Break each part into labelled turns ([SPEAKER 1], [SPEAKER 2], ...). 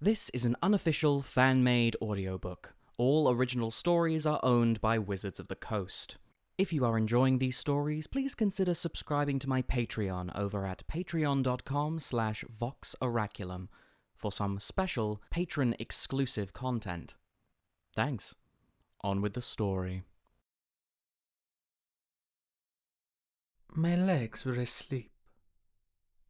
[SPEAKER 1] This is an unofficial, fan-made audiobook. All original stories are owned by Wizards of the Coast. If you are enjoying these stories, please consider subscribing to my Patreon over at patreon.com/voxoraculum for some special patron-exclusive content. Thanks. On with the story.
[SPEAKER 2] My legs were asleep.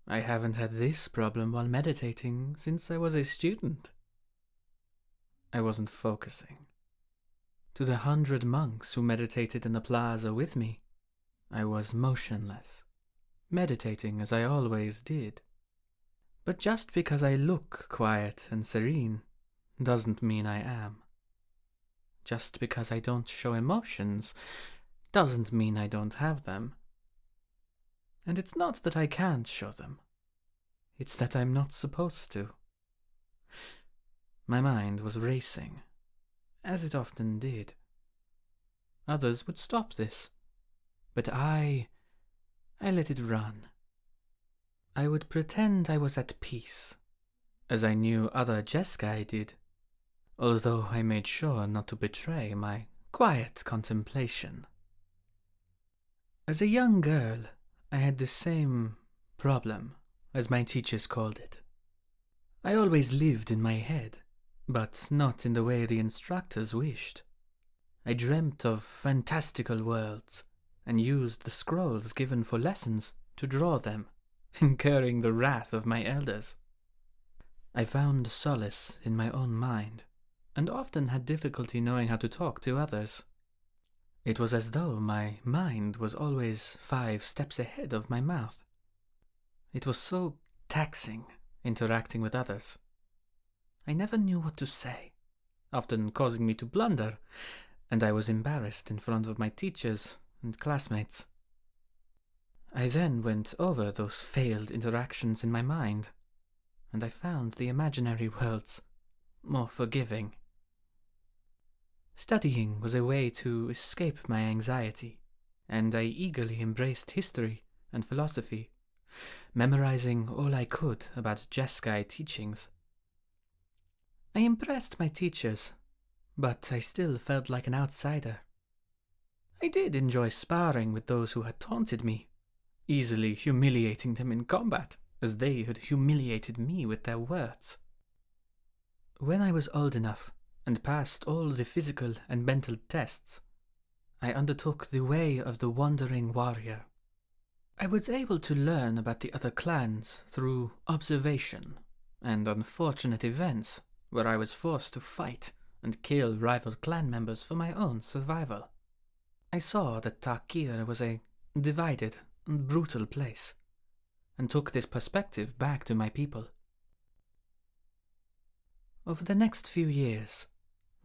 [SPEAKER 2] I haven't had this problem while meditating since I was a student. I wasn't focusing. To the 100 monks who meditated in the plaza with me, I was motionless, meditating as I always did. But just because I look quiet and serene doesn't mean I am. Just because I don't show emotions doesn't mean I don't have them. And it's not that I can't show them. It's that I'm not supposed to. My mind was racing, as it often did. Others would stop this, but I let it run. I would pretend I was at peace, as I knew other Jeskai did, although I made sure not to betray my quiet contemplation. As a young girl, I had the same problem, as my teachers called it. I always lived in my head, but not in the way the instructors wished. I dreamt of fantastical worlds, and used the scrolls given for lessons to draw them, incurring the wrath of my elders. I found solace in my own mind, and often had difficulty knowing how to talk to others. It was as though my mind was always 5 steps ahead of my mouth. It was so taxing interacting with others. I never knew what to say, often causing me to blunder, and I was embarrassed in front of my teachers and classmates. I then went over those failed interactions in my mind, and I found the imaginary worlds more forgiving. Studying was a way to escape my anxiety, and I eagerly embraced history and philosophy, memorizing all I could about Jeskai teachings. I impressed my teachers, but I still felt like an outsider. I did enjoy sparring with those who had taunted me, easily humiliating them in combat, as they had humiliated me with their words. When I was old enough, and passed all the physical and mental tests, I undertook the way of the wandering warrior. I was able to learn about the other clans through observation and unfortunate events where I was forced to fight and kill rival clan members for my own survival. I saw that Tarkir was a divided and brutal place, and took this perspective back to my people. Over the next few years,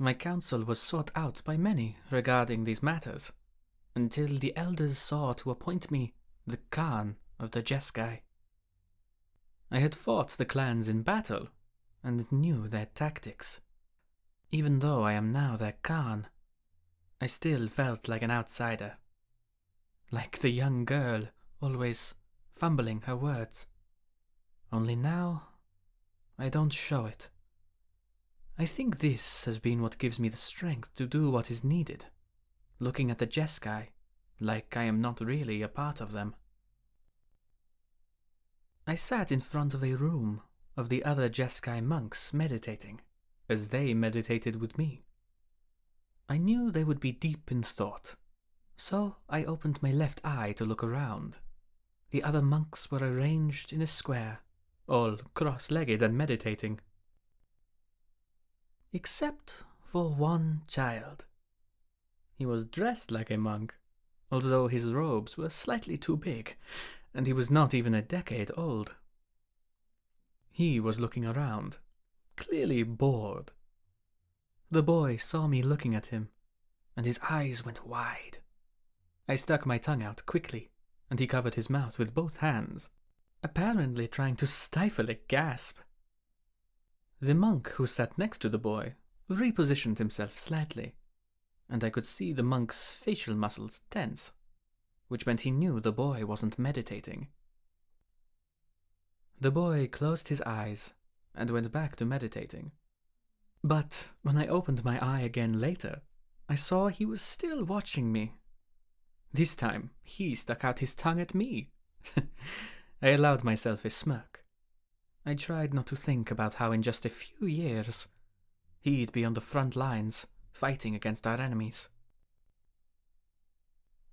[SPEAKER 2] my counsel was sought out by many regarding these matters, until the elders saw to appoint me the Khan of the Jeskai. I had fought the clans in battle, and knew their tactics. Even though I am now their Khan, I still felt like an outsider. Like the young girl, always fumbling her words. Only now, I don't show it. I think this has been what gives me the strength to do what is needed, looking at the Jeskai like I am not really a part of them. I sat in front of a room of the other Jeskai monks meditating, as they meditated with me. I knew they would be deep in thought, so I opened my left eye to look around. The other monks were arranged in a square, all cross-legged and meditating. Except for one child. He was dressed like a monk, although his robes were slightly too big, and he was not even a decade old. He was looking around, clearly bored. The boy saw me looking at him, and his eyes went wide. I stuck my tongue out quickly, and he covered his mouth with both hands, apparently trying to stifle a gasp. The monk who sat next to the boy repositioned himself slightly, and I could see the monk's facial muscles tense, which meant he knew the boy wasn't meditating. The boy closed his eyes and went back to meditating. But when I opened my eye again later, I saw he was still watching me. This time, he stuck out his tongue at me. I allowed myself a smirk. I tried not to think about how in just a few years, he'd be on the front lines, fighting against our enemies.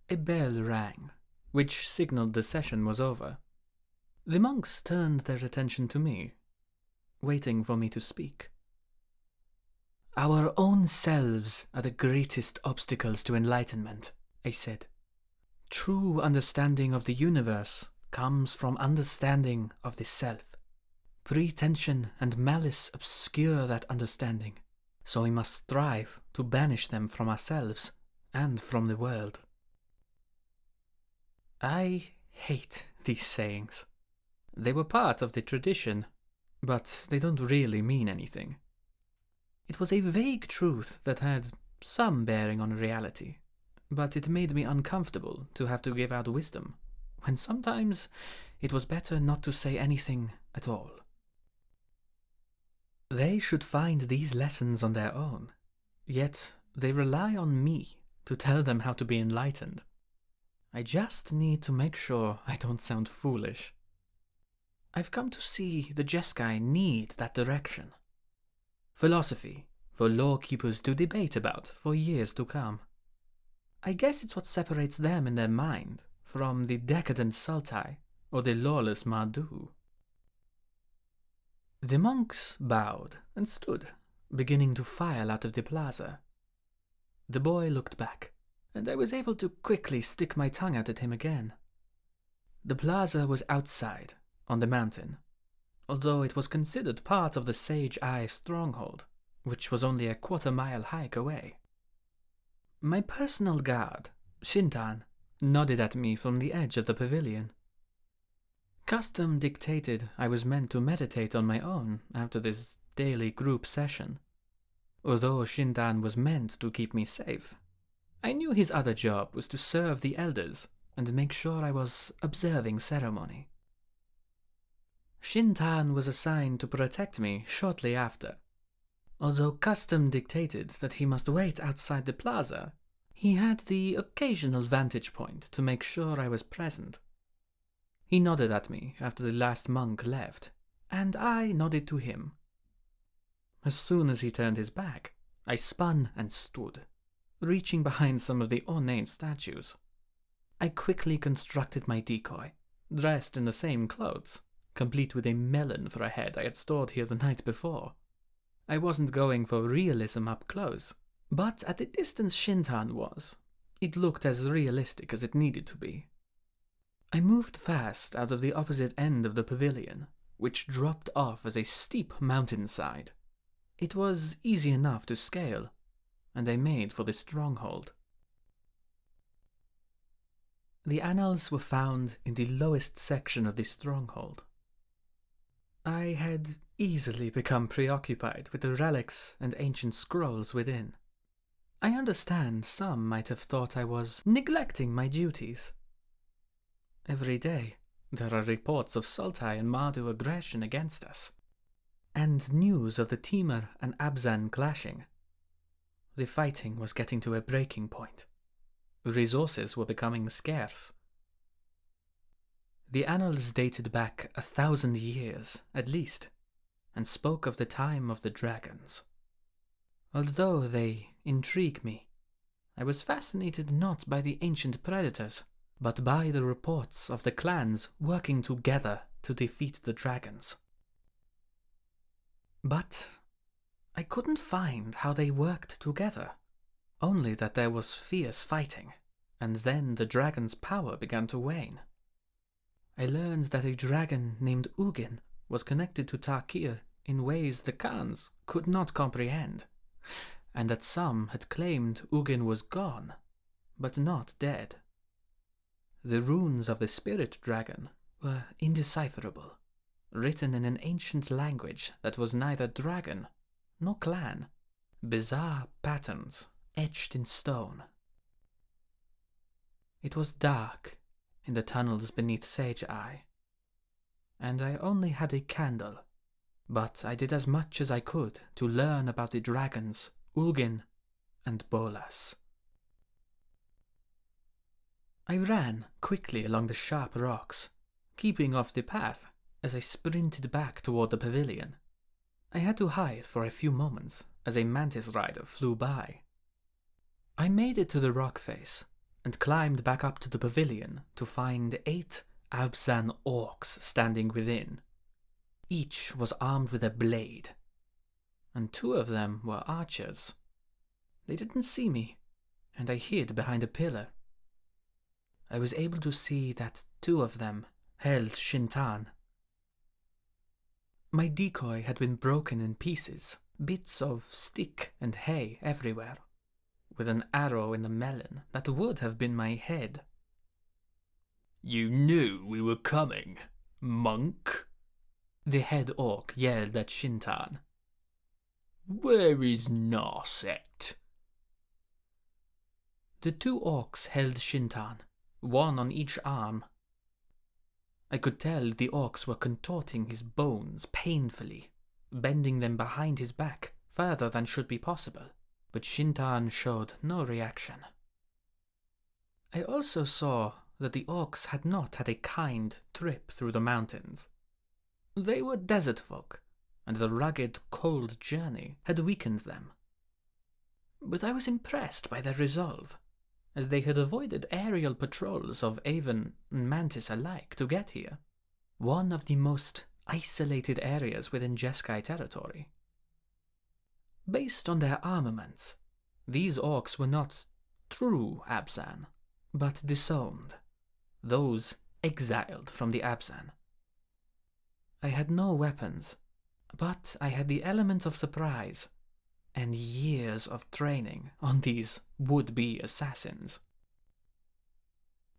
[SPEAKER 2] A bell rang, which signaled the session was over. The monks turned their attention to me, waiting for me to speak. "Our own selves are the greatest obstacles to enlightenment," I said. "True understanding of the universe comes from understanding of the self. Pretension and malice obscure that understanding, so we must strive to banish them from ourselves and from the world." I hate these sayings. They were part of the tradition, but they don't really mean anything. It was a vague truth that had some bearing on reality, but it made me uncomfortable to have to give out wisdom, when sometimes it was better not to say anything at all. They should find these lessons on their own, yet they rely on me to tell them how to be enlightened. I just need to make sure I don't sound foolish. I've come to see the Jeskai need that direction. Philosophy for law-keepers to debate about for years to come. I guess it's what separates them in their mind from the decadent Sultai or the lawless Mardu. The monks bowed and stood, beginning to file out of the plaza. The boy looked back, and I was able to quickly stick my tongue out at him again. The plaza was outside, on the mountain, although it was considered part of the Sage Eye stronghold, which was only a quarter-mile hike away. My personal guard, Shintan, nodded at me from the edge of the pavilion. Custom dictated I was meant to meditate on my own after this daily group session. Although Shintan was meant to keep me safe, I knew his other job was to serve the elders and make sure I was observing ceremony. Shintan was assigned to protect me shortly after. Although custom dictated that he must wait outside the plaza, he had the occasional vantage point to make sure I was present. He nodded at me after the last monk left, and I nodded to him. As soon as he turned his back, I spun and stood, reaching behind some of the ornate statues. I quickly constructed my decoy, dressed in the same clothes, complete with a melon for a head I had stored here the night before. I wasn't going for realism up close, but at the distance Shintan was, it looked as realistic as it needed to be. I moved fast out of the opposite end of the pavilion, which dropped off as a steep mountainside. It was easy enough to scale, and I made for the stronghold. The annals were found in the lowest section of the stronghold. I had easily become preoccupied with the relics and ancient scrolls within. I understand some might have thought I was neglecting my duties. Every day, there are reports of Sultai and Mardu aggression against us, and news of the Timur and Abzan clashing. The fighting was getting to a breaking point. Resources were becoming scarce. The annals dated back 1,000 years, at least, and spoke of the time of the dragons. Although they intrigue me, I was fascinated not by the ancient predators, but by the reports of the clans working together to defeat the dragons. But I couldn't find how they worked together, only that there was fierce fighting, and then the dragon's power began to wane. I learned that a dragon named Ugin was connected to Tarkir in ways the Khans could not comprehend, and that some had claimed Ugin was gone, but not dead. The runes of the spirit dragon were indecipherable, written in an ancient language that was neither dragon nor clan, bizarre patterns etched in stone. It was dark in the tunnels beneath Sage Eye, and I only had a candle, but I did as much as I could to learn about the dragons, Ugin and Bolas. I ran quickly along the sharp rocks, keeping off the path as I sprinted back toward the pavilion. I had to hide for a few moments as a mantis rider flew by. I made it to the rock face and climbed back up to the pavilion to find 8 Abzan orcs standing within. Each was armed with a blade, and 2 of them were archers. They didn't see me, and I hid behind a pillar. I was able to see that 2 of them held Shintan. My decoy had been broken in pieces, bits of stick and hay everywhere, with an arrow in the melon that would have been my head. "You knew we were coming, monk?" the head orc yelled at Shintan. "Where is Narset?" The 2 orcs held Shintan, 1 on each arm. I could tell the orcs were contorting his bones painfully, bending them behind his back further than should be possible, but Shintan showed no reaction. I also saw that the orcs had not had a kind trip through the mountains. They were desert folk, and the rugged, cold journey had weakened them. But I was impressed by their resolve, as they had avoided aerial patrols of Aven and Mantis alike to get here, one of the most isolated areas within Jeskai territory. Based on their armaments, these orcs were not true Abzan, but disowned, those exiled from the Abzan. I had no weapons, but I had the element of surprise and years of training on these would-be assassins.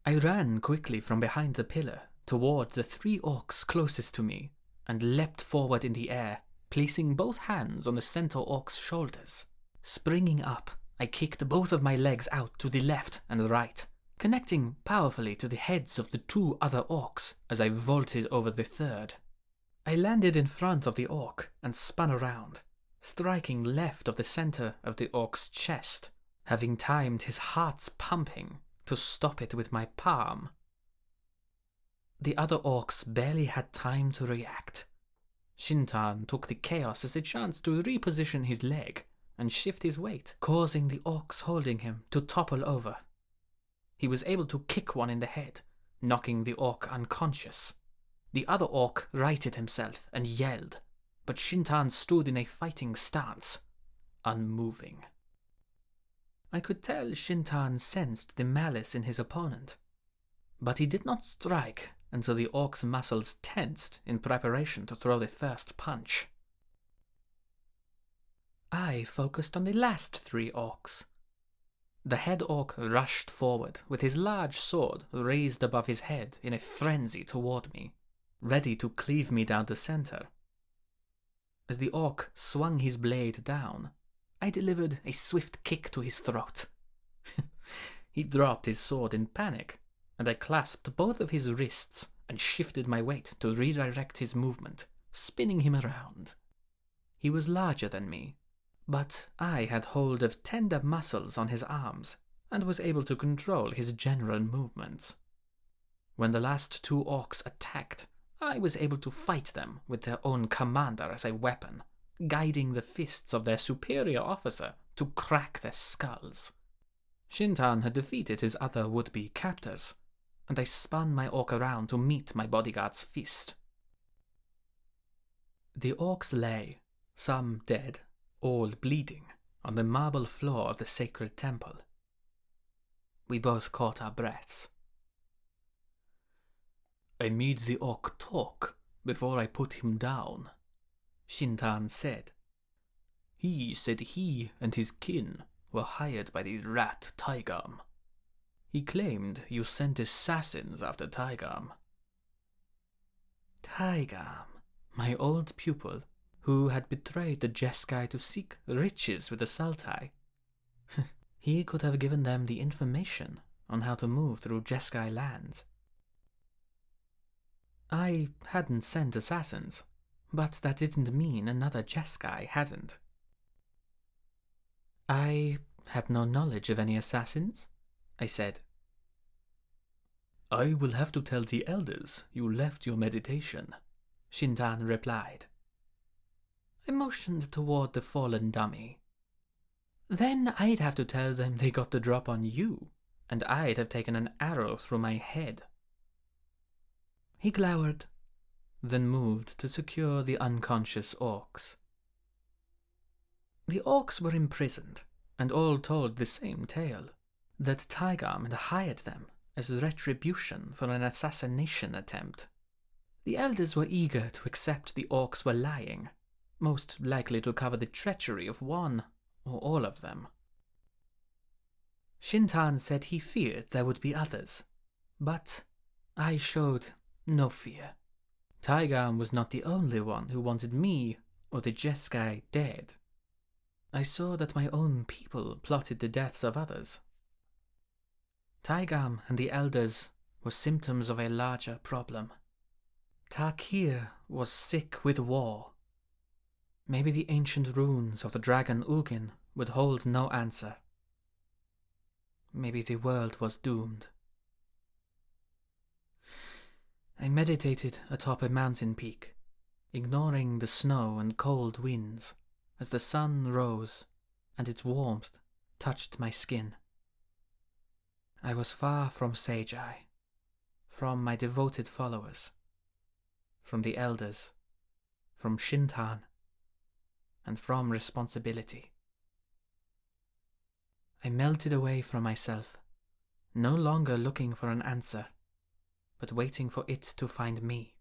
[SPEAKER 2] I ran quickly from behind the pillar toward the 3 orcs closest to me and leapt forward in the air, placing both hands on the centaur orc's shoulders. Springing up, I kicked both of my legs out to the left and right, connecting powerfully to the heads of the 2 other orcs as I vaulted over the 3rd. I landed in front of the orc and spun around, striking left of the center of the orc's chest, having timed his heart's pumping to stop it with my palm. The other orcs barely had time to react. Shintan took the chaos as a chance to reposition his leg and shift his weight, causing the orcs holding him to topple over. He was able to kick one in the head, knocking the orc unconscious. The other orc righted himself and yelled, but Shintan stood in a fighting stance, unmoving. I could tell Shintan sensed the malice in his opponent, but he did not strike until the orc's muscles tensed in preparation to throw the first punch. I focused on the last 3 orcs. The head orc rushed forward with his large sword raised above his head in a frenzy toward me, ready to cleave me down the center. As the orc swung his blade down, I delivered a swift kick to his throat. He dropped his sword in panic, and I clasped both of his wrists and shifted my weight to redirect his movement, spinning him around. He was larger than me, but I had hold of tender muscles on his arms and was able to control his general movements. When the last 2 orcs attacked, I was able to fight them with their own commander as a weapon, guiding the fists of their superior officer to crack their skulls. Shintan had defeated his other would-be captors, and I spun my orc around to meet my bodyguard's fist. The orcs lay, some dead, all bleeding, on the marble floor of the sacred temple. We both caught our breaths. "I made the orc talk before I put him down," Shintan said. "He said he and his kin were hired by the rat Taigam. He claimed you sent assassins after Taigam." Taigam, my old pupil, who had betrayed the Jeskai to seek riches with the Sultai. He could have given them the information on how to move through Jeskai lands. I hadn't sent assassins, But that didn't mean another Jeskai hadn't. I had no knowledge of any assassins, I said.
[SPEAKER 3] I will have to tell the elders you left your meditation,
[SPEAKER 2] Shintan replied. I motioned toward the fallen dummy. Then I'd have to tell them they got the drop on you, and I'd have taken an arrow through my head. He glowered, then moved to secure the unconscious orcs. The orcs were imprisoned, and all told the same tale, that Taigam had hired them as retribution for an assassination attempt. The elders were eager to accept the orcs were lying, most likely to cover the treachery of one or all of them. Shintan said he feared there would be others, but I showed no fear. Taigam was not the only one who wanted me or the Jeskai dead. I saw that my own people plotted the deaths of others. Taigam and the elders were symptoms of a larger problem. Tarkir was sick with war. Maybe the ancient runes of the dragon Ugin would hold no answer. Maybe the world was doomed. I meditated atop a mountain peak, ignoring the snow and cold winds as the sun rose and its warmth touched my skin. I was far from Seijai, from my devoted followers, from the elders, from Shintan, and from responsibility. I melted away from myself, no longer looking for an answer, but waiting for it to find me.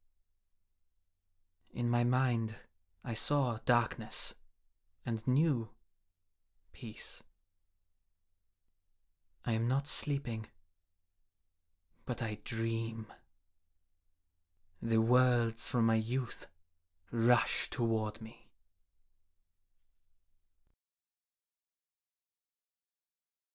[SPEAKER 2] In my mind, I saw darkness and knew peace. I am not sleeping, but I dream. The worlds from my youth rush toward me.